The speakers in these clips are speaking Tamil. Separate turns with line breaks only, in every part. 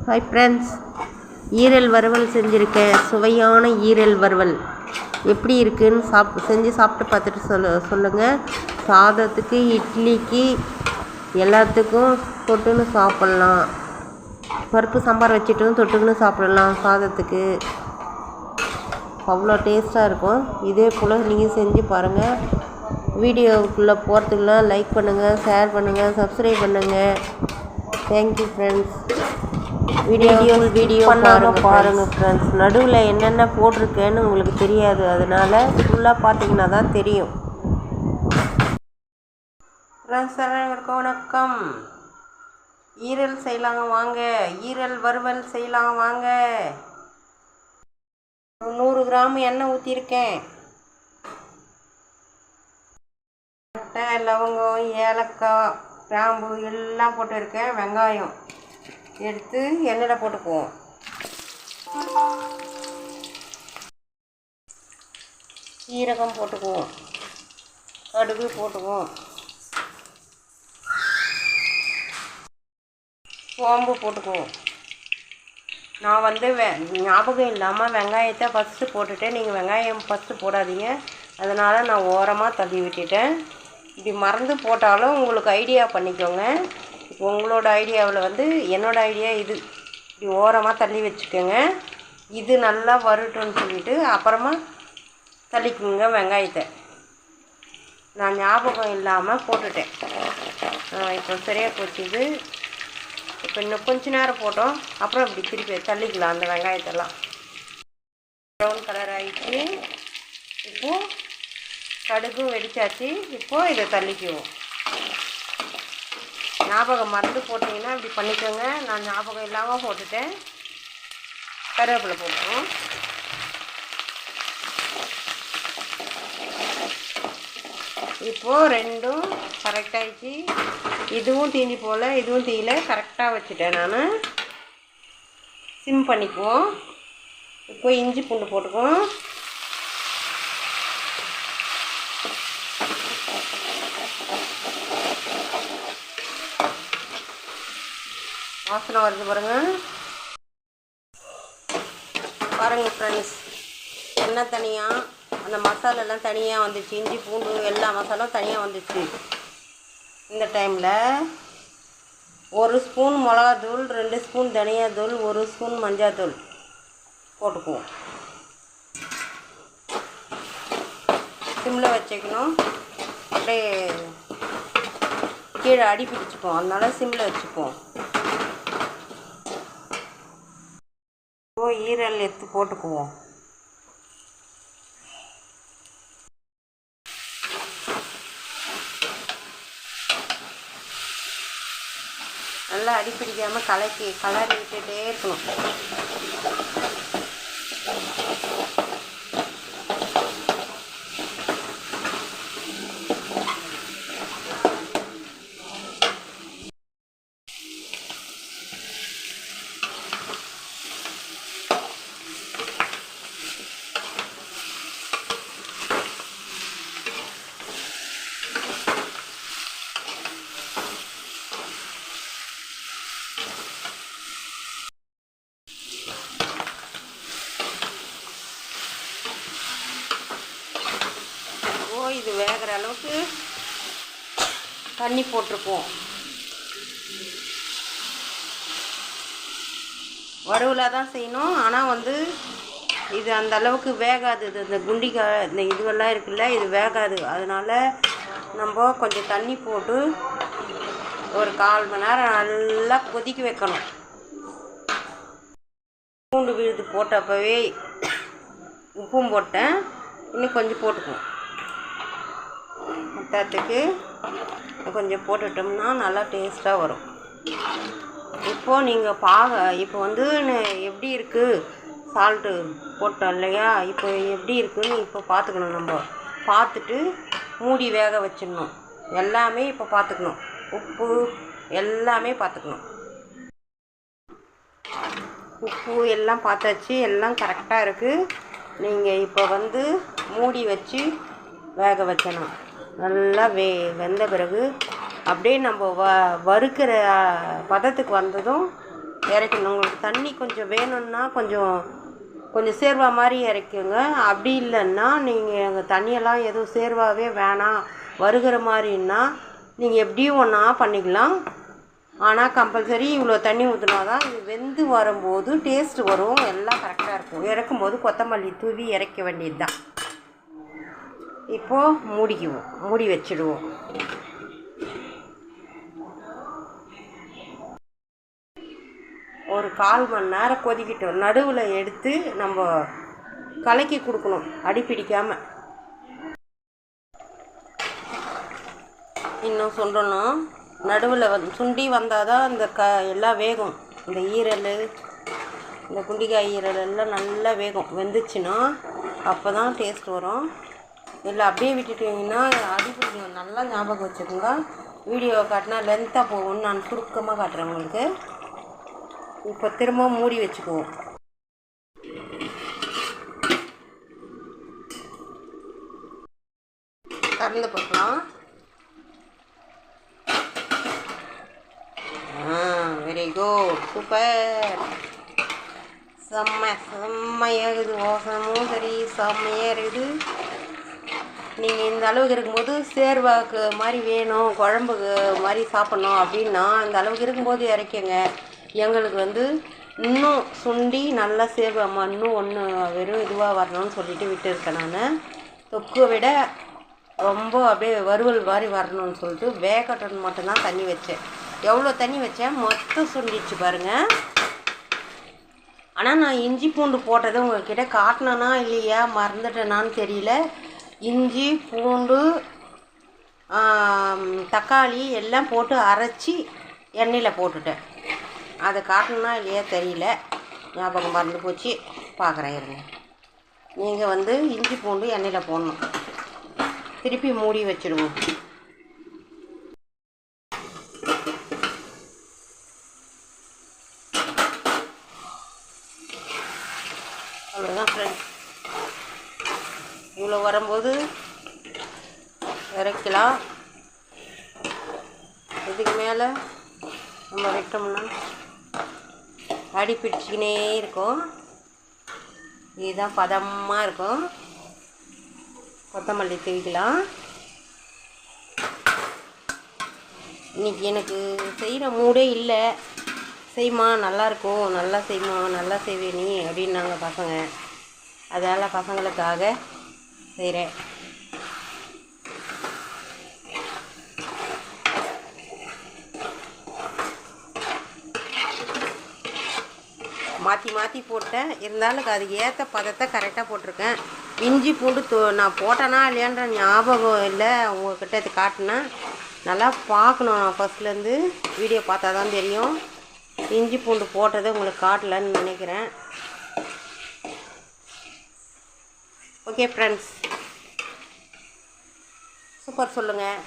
ஹாய் ஃப்ரெண்ட்ஸ், ஈரல் வறுவல் செஞ்சுருக்கேன். சுவையான ஈரல் வறுவல் எப்படி இருக்குதுன்னு செஞ்சு சாப்பிட்டு பார்த்துட்டு சொல்லுங்கள். சாதத்துக்கு, இட்லிக்கு எல்லாத்துக்கும் தொட்டுன்னு சாப்பிட்லாம். பருப்பு சாம்பார் வச்சுட்டும் தொட்டுக்குன்னு சாப்பிடலாம். சாதத்துக்கு அவ்வளோ டேஸ்ட்டாக இருக்கும். இதே போல் நீங்கள் செஞ்சு பாருங்கள். வீடியோக்குள்ளே போகிறதுக்குலாம் லைக் பண்ணுங்கள், ஷேர் பண்ணுங்கள், சப்ஸ்கிரைப் பண்ணுங்கள். Thank you friends. வீடியோ பாருங்கள் ஃப்ரெண்ட்ஸ். நடுவில் என்னென்ன போட்டிருக்கேன்னு உங்களுக்கு தெரியாது, அதனால் ஃபுல்லாக பார்த்தீங்கன்னா தான் தெரியும். ஃப்ரெண்ட்ஸ் அனைவருக்கும் வணக்கம். ஈரல் செய்யலாங்க வாங்க. ஈரல் வறுவல் செய்யலாம் வாங்க. 100 கிராம் எண்ணெய் ஊற்றிருக்கேன். பட்டை, லவங்கம், ஏலக்காய், கிராம்பு எல்லாம் போட்டுருக்கேன். வெங்காயம் எடுத்து எண்ணெயில் போட்டுக்குவோம். சீரகம் போட்டுக்குவோம். கடுகு போட்டுக்குவோம். சோம்பு போட்டுக்குவோம். நான் வந்து ஞாபகம் இல்லாமல் வெங்காயத்தை ஃபஸ்ட்டு போட்டுட்டேன். நீங்கள் வெங்காயம் ஃபஸ்ட்டு போடாதீங்க, அதனால் நான் ஓரமாக தள்ளி விட்டுட்டேன். இப்படி மறந்து போட்டாலும் உங்களுக்கு ஐடியா பண்ணிக்கோங்க. இப்போ உங்களோட ஐடியாவில் வந்து என்னோடய ஐடியா இது. இப்படி ஓரமாக தள்ளி வச்சுக்கோங்க. இது நல்லா வரட்டும்னு சொல்லிவிட்டு அப்புறமா தள்ளிக்குங்க வெங்காயத்தை. நான் ஞாபகம் இல்லாமல் போட்டுட்டேன். இப்போ சரியாக போச்சு. இது இப்போ இன்னும் கொஞ்ச நேரம் போட்டோம், அப்புறம் இப்படி திருப்பி தள்ளிக்கலாம் அந்த வெங்காயத்தெல்லாம். ப்ரௌன் கலர் ஆகிடுச்சு. இப்போது கடுகும் வெடிச்சாச்சு. இப்போது இதை தள்ளிக்குவோம். ஞாபகம் மறந்து போட்டிங்கன்னா இப்படி பண்ணிக்கோங்க. நான் ஞாபகம் இல்லாமல் போட்டுட்டேன். கருவேப்பிலை போட்டுருவோம். இப்போது ரெண்டும் கரெக்டாகிடுச்சு. இதுவும் தீஞ்சி போல், இதுவும் தீயில கரெக்டாக வச்சுட்டேன் நான். சிம் பண்ணிக்குவோம். இப்போ இஞ்சி பூண்டு போட்டுக்குவோம். வாசனை வருது பாருங்கள். ஃப்ரெண்ட்ஸ், எண்ணெய் தனியாக, அந்த மசாலெல்லாம் தனியாக வந்துச்சு. இஞ்சி பூண்டு எல்லா மசாலும் தனியாக வந்துச்சு. இந்த டைமில் 1 ஸ்பூன் மிளகாத்தூள், 2 ஸ்பூன் தனியாத்தூள், 1 ஸ்பூன் மஞ்சாத்தூள் போட்டுக்குவோம். சிம்மில் வச்சுக்கணும். அப்படியே கீழே அடி பிடிச்சிப்போம், அதனால் சிம்மில் வச்சுப்போம். ஈரல் எடுத்து போட்டுக்குவோம். நல்லா அடிப்பிடிக்காமல் கலரி விட்டுட்டே இருக்கணும். இது வேகிற அளவுக்கு தண்ணி போட்டிருப்போம். வடுவில் தான் செய்யணும், ஆனால் வந்து இது அந்த அளவுக்கு வேகாது. இந்த குண்டிக்காய் இந்த இதுவெல்லாம் இருக்குல்ல, இது வேகாது. அதனால் நம்ம கொஞ்சம் தண்ணி போட்டு ஒரு 1/4 மணி நேரம் நல்லா கொதிக்க வைக்கணும். பூண்டு விழுது போட்டப்பவே உப்பும் போட்டேன். இன்னும் கொஞ்சம் போட்டுக்குவோம். மொத்தத்துக்கு கொஞ்சம் போட்டுட்டோம்னா நல்லா டேஸ்ட்டாக வரும். இப்போது நீங்கள் இப்போ வந்து எப்படி இருக்குது, சால்ட்டு போட்டோம் இல்லையா, இப்போ எப்படி இருக்குதுன்னு இப்போ பார்த்துக்கணும். நம்ம பார்த்துட்டு மூடி வேக வச்சிடணும். எல்லாமே இப்போ பார்த்துக்கணும். உப்பு எல்லாமே பார்த்துக்கணும். உப்பு எல்லாம் பார்த்தாச்சு, எல்லாம் கரெக்டாக இருக்குது. நீங்கள் இப்போ வந்து மூடி வச்சு வேக வச்சணும். நல்லா வெந்த பிறகு அப்படியே நம்ம வறுக்கிற பதத்துக்கு வந்ததும் இறக்கணும். உங்களுக்கு தண்ணி கொஞ்சம் வேணும்னா கொஞ்சம் சேர்வா மாதிரி இறக்குங்க. அப்படி இல்லைன்னா நீங்கள் எங்கள் தண்ணியெல்லாம் எதுவும் சேர்வாகவே வேணாம், வருகிற மாதிரின்னா நீங்கள் எப்படியும் ஒன்றா பண்ணிக்கலாம். ஆனால் கம்பல்சரி இவ்வளோ தண்ணி ஊற்றினா தான் இது வெந்து வரும்போது டேஸ்ட் வரும், எல்லாம் கரெக்டாக இருக்கும். இறக்கும்போது கொத்தமல்லி தூவி இறக்க வேண்டியது தான். இப்போது மூடி வச்சுடுவோம். ஒரு 1/4 மணி நேரம் கொதிக்கிட்டோம். நடுவில் எடுத்து நம்ம கலக்கி கொடுக்கணும், அடி பிடிக்காமல். இன்னும் சொல்லணும், நடுவில் சுண்டி வந்தால் தான் இந்த எல்லாம் வேகும். இந்த ஈரல், இந்த குண்டிக்காய் ஈரல் எல்லாம் நல்லா வேகும். வெந்துச்சுன்னா அப்போ தான் டேஸ்ட் வரும். இல்லை அப்படியே விட்டுட்டிங்கன்னா அடி பிடிக்கும். நல்லா ஞாபகம் வச்சுக்கோங்க. வீடியோ காட்டினா லென்த்தாக போகும்னு நான் சுருக்கமாக காட்டுறேன் உங்களுக்கு. இப்போ திரும்ப மூடி வச்சுக்குவோம். திறந்து பார்க்கலாம். வெரி குட், சூப்பர், செம்மையாக இருக்குது. வாசமும் சரி செம்மையாக இருக்குது. நீங்கள் இந்த அளவுக்கு இருக்கும்போது சேர்வாக்கு மாதிரி வேணும், குழம்புக்கு மாதிரி சாப்பிட்ணும் அப்படின்னா இந்த அளவுக்கு இருக்கும்போது இறக்கிங்க. எங்களுக்கு இன்னும் சுண்டி நல்லா சேர்வாம்மா, இன்னும் ஒன்று வெறும் இதுவாக வரணும்னு சொல்லிட்டு விட்டுருக்கேன். நான் தொக்குவை விட ரொம்ப அப்படியே வறுவல் மாதிரி வரணும்னு சொல்லிட்டு வேகட்டன்னு மட்டும்தான் தண்ணி வச்சேன். எவ்வளோ தண்ணி வச்சேன் மொத்தம் சுண்டிச்சு பாருங்கள். ஆனால் நான் இஞ்சி பூண்டு போட்டதை உங்கள்கிட்ட காட்டினேனா இல்லையா, மறந்துட்டேனான்னு தெரியல. இஞ்சி பூண்டு தக்காளி எல்லாம் போட்டு அரைச்சி எண்ணெயில் போட்டுட்டேன். அதை காட்டணுன்னா இல்லையா தெரியல, ஞாபகம் மறந்து போச்சு. பார்க்குறேன் இருங்க. நீங்கள் இஞ்சி பூண்டு எண்ணெயில் போடணும். திருப்பி மூடி வச்சுடுவோம். அவ்வளோதான் ஃப்ரெண்ட்ஸ். இவ்வளோ வரும்போது இறக்கலாம். இதுக்கு மேலே நம்ம விட்டோம்னா அடி பிடிச்சிக்கினே இருக்கும். இதுதான் பதமாக இருக்கும். கொத்தமல்லி தூவிக்கலாம். இன்றைக்கி எனக்கு செய்கிற மூடே இல்லை. செய்மா நல்லாயிருக்கும், நல்லா செய்மா, நல்லா செய்வே நீ அப்படின்னாங்க பசங்க. அதனால் பசங்களுக்காக செய்கிறேன். மாற்றி போட்டேன். இருந்தாலும் அதுக்கு ஏற்ற பதத்தை கரெக்டாக போட்டிருக்கேன். இஞ்சி பூண்டு நான் போட்டேனா இல்லையான்ற ஞாபகம் இல்லை. உங்கள்கிட்ட இது காட்டினேன். நல்லா பார்க்கணும். நான் ஃபஸ்ட்லேருந்து வீடியோ பார்த்தா தான் தெரியும். இஞ்சி பூண்டு போட்டதை உங்களுக்கு காட்டலன்னு நினைக்கிறேன். Okay friends, super. சொல்லுங்கள்,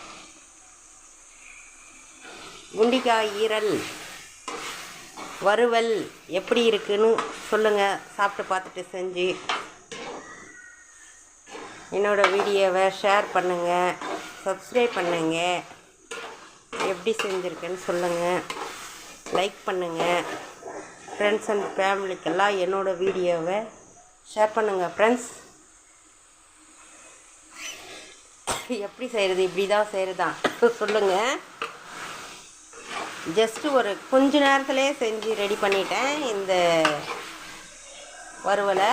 குண்டிக்காய் ஈரல் வறுவல் எப்படி இருக்குன்னு சொல்லுங்கள். சாப்பிட்டு பார்த்துட்டு செஞ்சு என்னோடய வீடியோவை ஷேர் பண்ணுங்கள், சப்ஸ்கிரைப் பண்ணுங்கள். எப்படி செஞ்சுருக்கேன்னு சொல்லுங்கள், லைக் பண்ணுங்கள். ஃப்ரெண்ட்ஸ் அண்ட் ஃபேமிலிக்கெல்லாம் என்னோடய வீடியோவை ஷேர் பண்ணுங்கள். ஃப்ரெண்ட்ஸ், எப்படி செய்கிறது? இப்படி தான் செய்கிறதா சொல்லுங்கள். ஜஸ்ட்டு ஒரு கொஞ்ச நேரத்துலேயே செஞ்சு ரெடி பண்ணிட்டேன் இந்த வறுவலை.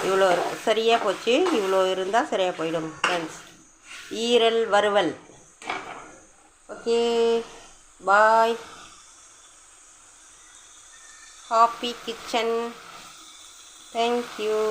இவ்வளோ சரியாக போச்சு. இவ்வளோ இருந்தால் சரியாக போயிடும் ஃப்ரெண்ட்ஸ். ஈரல் வறுவல். Okay, bye. Happy kitchen. Thank you.